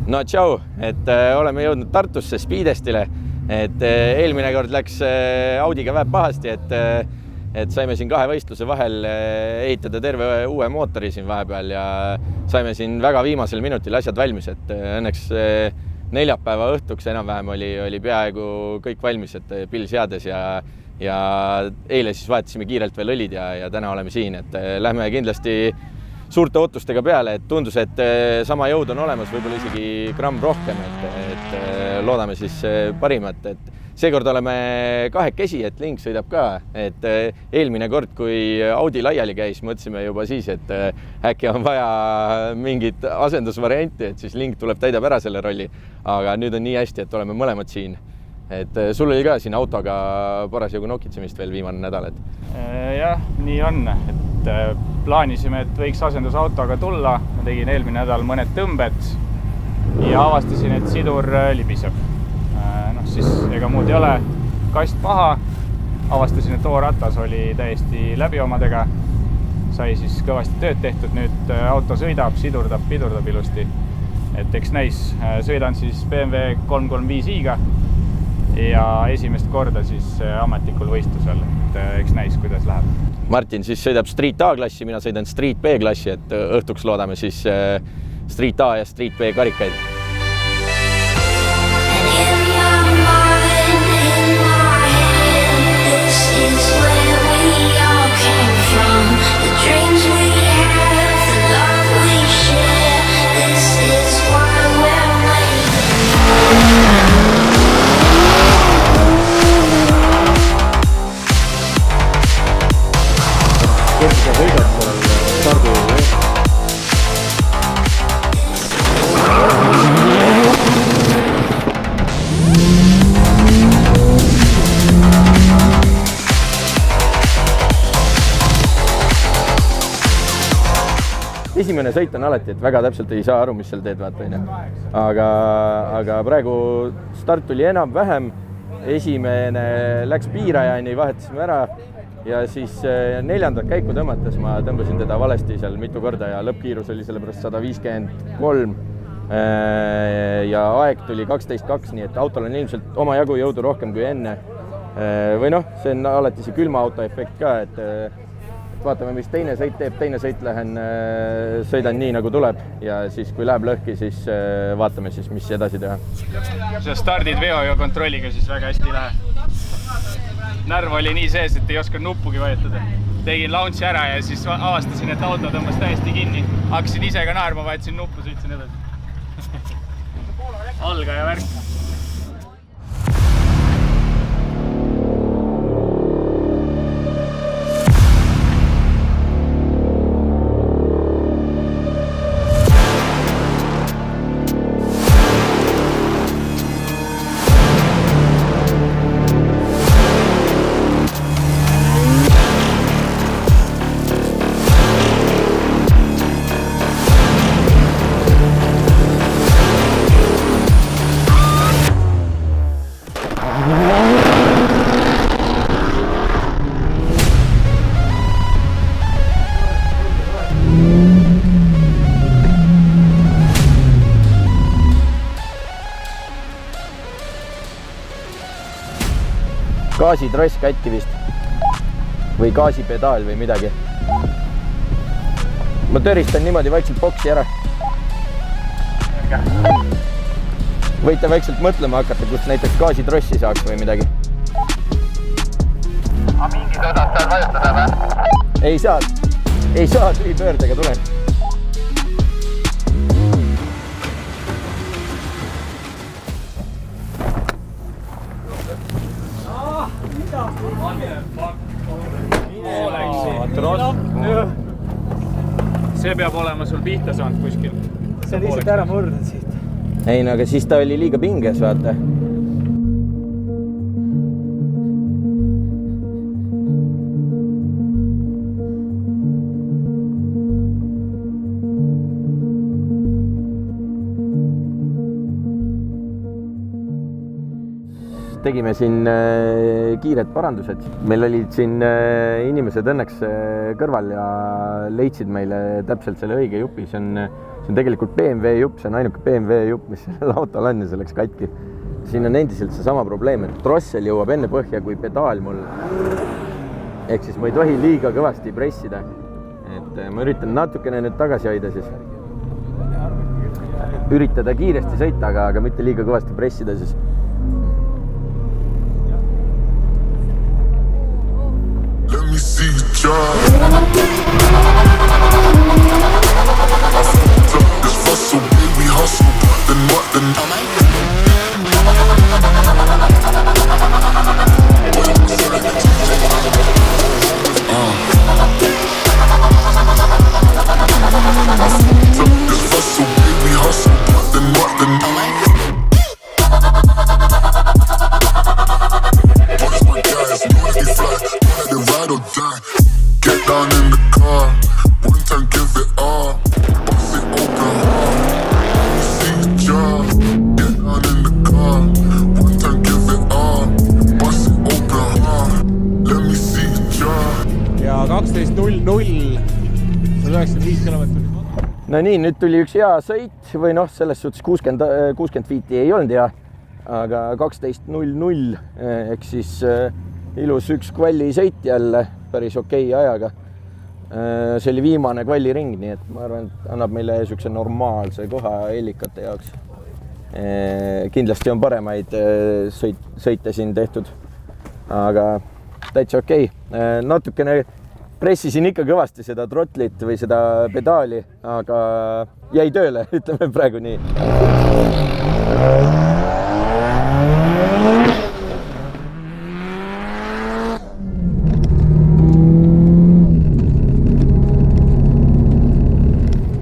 No tšau, et oleme jõudnud Tartusse Speedestile, et eelmine kord läks Audiga vähe pahasti, et saime siin kahe võistluse vahel ehitada terve uue mootori siin vahepeal ja saime siin väga viimasel minutil asjad valmis, et õnneks neljapäeva õhtuks enam-vähem oli peaaegu kõik valmis, et pill seades ja eile siis vahetasime kiirelt veel õlid ja täna oleme siin, et lähme kindlasti suurte ootustega peale, et tundus, et sama jõud on olemas, võib-olla isegi gramm rohkem, et loodame siis parimat, et seekord oleme kahekesi, et Link sõidab ka, et eelmine kord, kui Audi laiali käis, mõtlesime juba siis, et äkki on vaja mingit asendusvarianti, et siis Link tuleb, täidab ära selle rolli, aga nüüd on nii hästi, et oleme mõlemad siin. Et sul oli ka siin autoga parasjagu nokitsemist veel viimane nädal, et? Jah, nii on, et plaanisime, et võiks asendusautoga tulla. Ma tegin eelmine nädal mõned tõmbed ja avastasin, et sidur libiseb. Siis ega muud ei ole, kast paha. Avastasin, et toorratas oli täiesti läbi omadega. Sai siis kõvasti tööd tehtud, nüüd auto sõidab, sidurdab, pidurdab ilusti. Et eks näis, sõidan siis BMW 335i-ga. Ja esimest korda siis ametlikul võistlusel, et eks näis, kuidas läheb. Martin siis sõidab Street A-klassi, mina sõidan Street B-klassi, et õhtuks loodame siis Street A ja Street B karikaid. Esimene sõit on alati, et väga täpselt ei saa aru, mis seal teed, vaata. Aga praegu start tuli enam-vähem. Esimene läks piirajani, vahetasime ära ja siis neljandat käiku tõmmates ma tõmbasin teda valesti seal mitu korda ja lõppkiirus oli sellepärast 153 ja aeg tuli 12.2, nii et autol on ilmselt oma jagu jõudu rohkem kui enne. Või noh, see on alati see külma auto efekt ka, et vaatame, mis teine sõit teeb. Teine sõit sõidan nii, nagu tuleb ja siis, kui läheb lõhki, siis vaatame siis, mis edasi teha. Sa stardid veo ja kontrolliga siis väga hästi ei lähe. Närv oli nii sees, et ei oska nuppugi vajutada. Tegin launchi ära ja siis avastasin, et auto tõmbas täiesti kinni. Hakkasin ise ka naerma, vajutasin nuppu, sõitsin edasi. Algaja värk. Gaasitross kätki vist või gaasipedaal või midagi. Ma töristan niimoodi vaikselt boksi ära. Võite vaikselt mõtlema hakata, kus näiteks gaasitrossi saaks või midagi. Aga mingid osad saad vajutada või? Ei saa, pöördega tulen. See peab olema sul pihta saanud kuskil. See on lihtsalt ära murnud siit. Ei, no aga siis ta oli liiga pinges, vaata. Tegime siin kiired parandused. Meil olid siin inimesed õnneks kõrval ja leidsid meile täpselt selle õige jupi. See See on tegelikult BMW jupp, see on ainuke BMW jupp, mis sellel autol on ja see läks katki. Siin on endiselt see sama probleem, et trossel jõuab enne põhja kui pedaal mul. Ehk siis ma ei tohi liiga kõvasti pressida. Et ma üritan natukene nüüd tagasi hoida siis. Üritada kiiresti sõita, aga mitte liiga kõvasti pressida siis. Let me see you drive. This hustle, baby, hustle. Then what, then this hustle, baby, hustle. Then what, then What is my guys? Know that we fly. Wanna they ride or die. Get down in the car. One time, give it all. Bust it open hard. Let me see you drive. Get down in the car. One time, give it all. Bust it open hard. Let me see you drive. Ja 12.00 195 kilomeetrit. No nii, nüüd tuli üks hea sõit või noh, selles suhtes 60 fiiti ei olnud hea, aga 12.00 ehk siis ilus üks kvalli sõit jälle päris okei ajaga. See oli viimane kvalliring, nii et ma arvan, et annab meile sükse normaalse koha Hellikate jaoks. Kindlasti on paremaid sõite siin tehtud, aga täitsa okei. Natukene pressisin ikka kõvasti seda trottlit või seda pedaali, aga jäi tööle, ütleme praegu nii.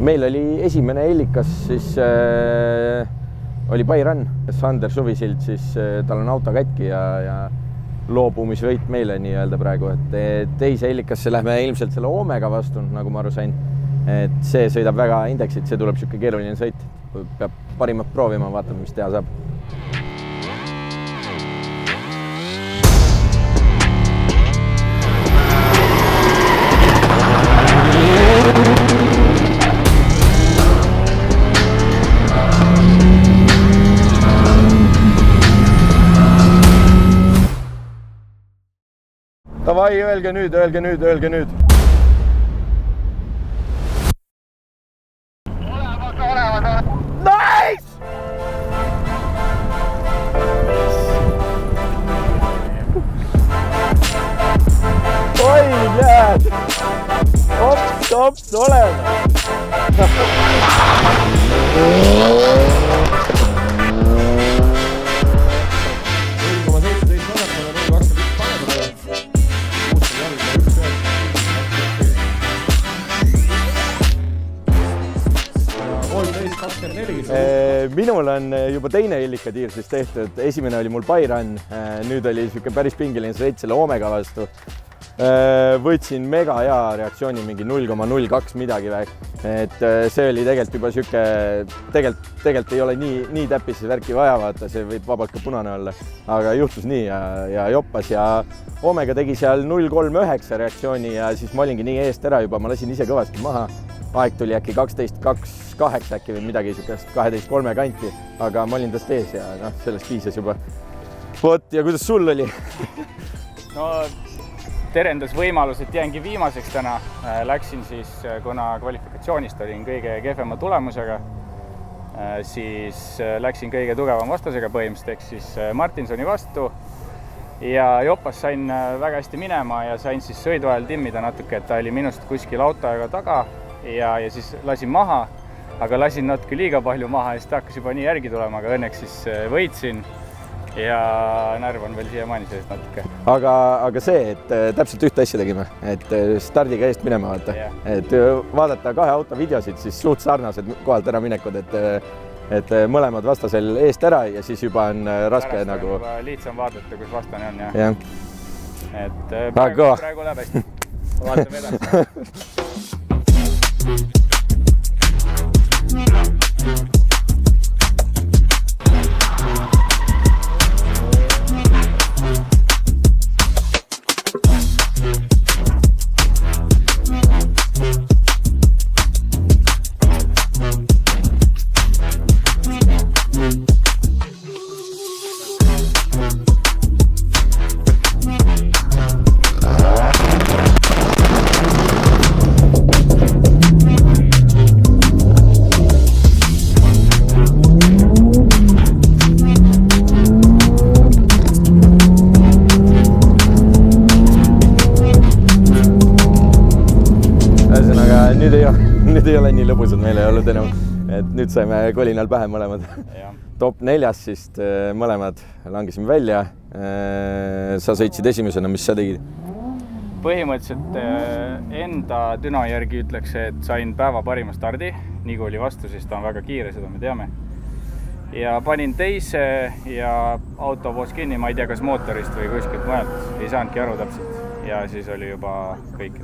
Meil oli esimene Hellikas, siis oli Bayran. Sander Suvisild, siis tal on auto katki ja loobumisvõit meile nii-öelda praegu, et teise Hellikasse lähme ilmselt selle Omega vastu, nagu ma aru sain. Et see sõidab väga indeksit, see tuleb siuke keeruline sõit. Peab parimat proovima, vaatame, mis teha saab. Davai, öelge nüüd. Olemas. Nice! Oi, näed! Ops, olema! Minul on juba teine Hellikatiir siis tehtud. Esimene oli mul Bayran, nüüd oli siuke päris pingiline sõit selle Omega vastu. Võtsin mega hea reaktsiooni, mingi 0,02 midagi väik. Et see oli tegelikult juba siuke, tegelikult ei ole nii täppis värki vaja, vaata, see võib vabalt ka punane olla. Aga juhtus nii ja joppas ja Omega tegi seal 0,39 reaktsiooni ja siis ma olingi nii eest ära juba, ma lasin ise kõvasti maha. Aeg tuli äkki 12.28 äkki või midagi siukest 12.3 kanti, aga ma olin tast ees ja sellest piisas juba. Vot, ja kuidas sul oli? No, terendas võimalus, et jäängi viimaseks täna. Läksin siis, kuna kvalifikatsioonist olin kõige kehvema tulemusega, siis läksin kõige tugevam vastasega põhimõtteliselt, ehk siis Martinsoni vastu. Ja Jopas sain väga hästi minema ja sain siis sõidu ajal timmida natuke, et ta oli minust kuskil autoaega taga. Ja siis lasin maha, aga lasin natuke liiga palju maha ja siis ta hakkas juba nii järgi tulema, aga õnneks siis võitsin ja närv on veel siiamaani sellest natuke. Aga see, et täpselt ühte asja tegime, et stardiga eest minema vaata, et vaadata kahe auto videosid, siis suht sarnased kohalt ära minekud, et mõlemad vastasel eest ära ja siis juba on raske pärast nagu. Lihtsam vaadata, kus vastane on ja. Et praegu läheb hästi. Vaatame edasi. lõbusad meil ei olnud enam, et nüüd saime kolinal pähe mõlemad. Top 4 siis mõlemad langesime välja. Sa sõitsid esimesena, mis sa tegid? Põhimõtteliselt enda düna järgi ütleks, et sain päeva parima stardi. Nii kui oli vastu, siis ta on väga kiire, seda me teame. Ja panin teise ja auto voos kinni, ma ei tea, kas mootorist või kuskilt mujalt. Ei saanudki aru täpselt. Ja siis oli juba kõik.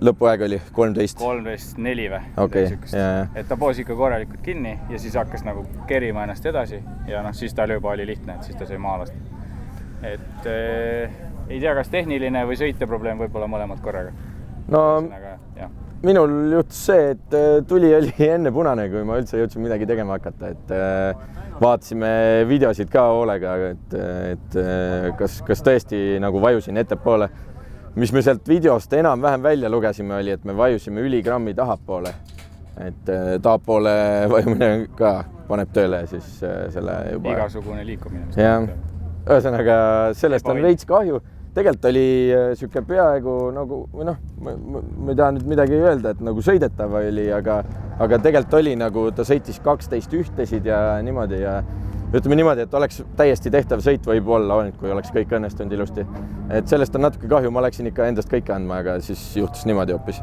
Lõpuaeg oli 13? 13.4 või. Okay, et ta poos ikka korralikult kinni ja siis hakkas nagu kerima ennast edasi. Ja siis tal juba oli lihtne, et siis ta sai maa lasta. Et ei tea, kas tehniline või sõiteprobleem võib olla mõlemad korraga. No minul juhtus see, et tuli oli enne punane, kui ma üldse jõudsin midagi tegema hakata. Et vaatasime videosid ka hoolega, et kas tõesti nagu vajusin ettepoole. Mis me sealt videost enam-vähem välja lugesime, oli, et me vajusime üligrammi tahapoole. Et tahapoole vajumine ka paneb tööle siis selle juba. Igasugune liikumine. Jah. Ühesõnaga, sellest on veits kahju. Tegelikult oli siuke peaaegu nagu, või ma ei taha nüüd midagi öelda, et nagu sõidetav oli, aga tegelikult oli nagu, ta sõitis 12 ühtesid ja niimoodi ja ütleme niimoodi, et oleks täiesti tehtav sõit võib olla, kui oleks kõik õnnestunud ilusti. Et sellest on natuke kahju, ma läksin ikka endast kõike andma, aga siis juhtus niimoodi hoopis.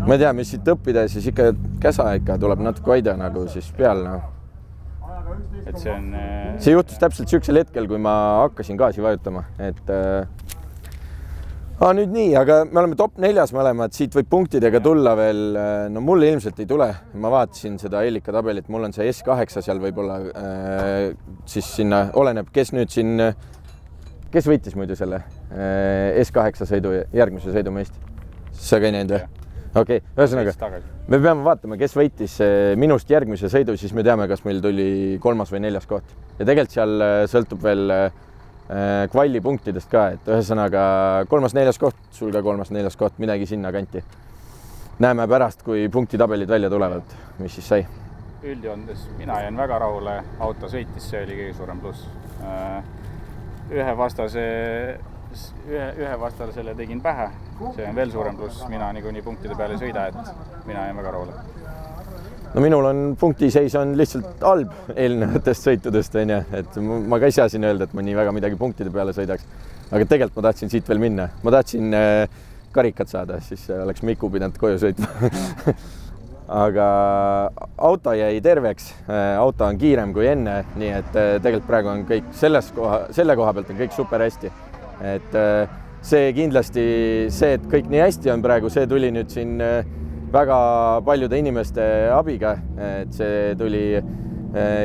Ma ei tea, mis siit õppida, siis ikka käsa ikka tuleb natuke hoida nagu siis peal. Et see juhtus täpselt süüksel hetkel, kui ma hakkasin gaasi vajutama, et nüüd nii, aga me oleme top 4 mõlemad, siit võib punktidega tulla veel, no mulle ilmselt ei tule, ma vaatasin seda Eilika tabelit, mul on see S8 seal võib-olla siis sinna oleneb, kes nüüd siin, kes võitis muidu selle S8 sõidu, järgmise sõidu meist? Sa ka ei näinud või? Okei, ühesõnaga, me peame vaatama, kes võitis minust järgmise sõidu, siis me teame, kas meil tuli 3. või 4. koht. Ja tegelikult seal sõltub veel kvalli punktidest ka, et ühesõnaga 3. 4. koht, sul ka 3. 4. koht, midagi sinna kanti. Näeme pärast, kui punktitabelid välja tulevad, mis siis sai. Üldjoontes mina jäin väga rahule, auto sõitis, see oli kõige suurem pluss. Ühe vastasele tegin pähe, see on veel suurem pluss, mina niikuinii punktide peale sõida, et mina jäin väga rahule. No minul on punktiseis on lihtsalt halb eelnevatest sõitudest, et ma ka ei saa siin öelda, et ma nii väga midagi punktide peale sõidaks, aga tegelikult ma tahtsin siit veel minna. Ma tahtsin karikat saada, siis oleks Miku pidanud koju sõitma. Aga auto jäi terveks, auto on kiirem kui enne, nii et tegelikult praegu on kõik selle koha pealt on kõik super hästi. Et see kindlasti, see, et kõik nii hästi on praegu, see tuli nüüd siin väga paljude inimeste abiga, et see tuli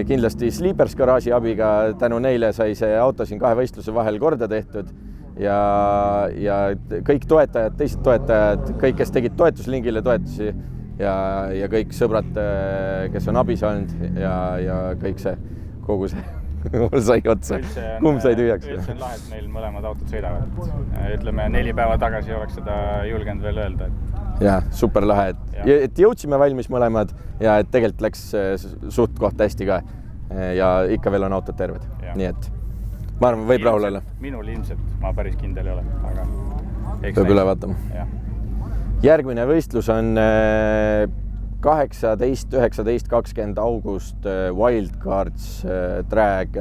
kindlasti Sleepers garaaži abiga, tänu neile sai see auto siin 2 võistluse vahel korda tehtud ja kõik toetajad, teised toetajad, kõik, kes tegid toetuslingile toetusi ja kõik sõbrad, kes on abis olnud ja kõik see, kogu see mul sai otsa, kumb sai tühjaks. Üldse on lahe, et neil mõlemad autod sõidavad. Ütleme, 4 päeva tagasi oleks seda julgenud veel öelda. Ja, super lahe, et jõudsime valmis mõlemad ja et tegelikult läks suht koht hästi ka ja ikka veel on autod terved. Nii et ma arvan, võib rahul olla. Minul ilmselt, ma päris kindel ei ole, aga peab üle vaatama. Järgmine võistlus on 18, 19, 20 august Wildcards drag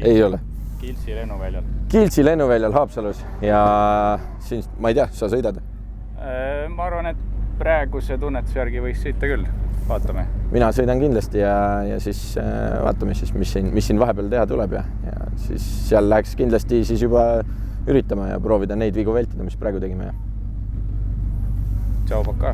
ei ole. Kiilsi lennuväljal. Kiilsi lennuväljal Haapsalus ja siin, ma ei tea, sa sõidad? Ma arvan, et praeguse tunnetuse järgi võiks sõita küll. Vaatame. Mina sõidan kindlasti ja siis vaatame siis, mis siin vahepeal teha tuleb ja siis seal läheks kindlasti siis juba üritama ja proovida neid vigu vältida, mis praegu tegime. Tšau, Paka!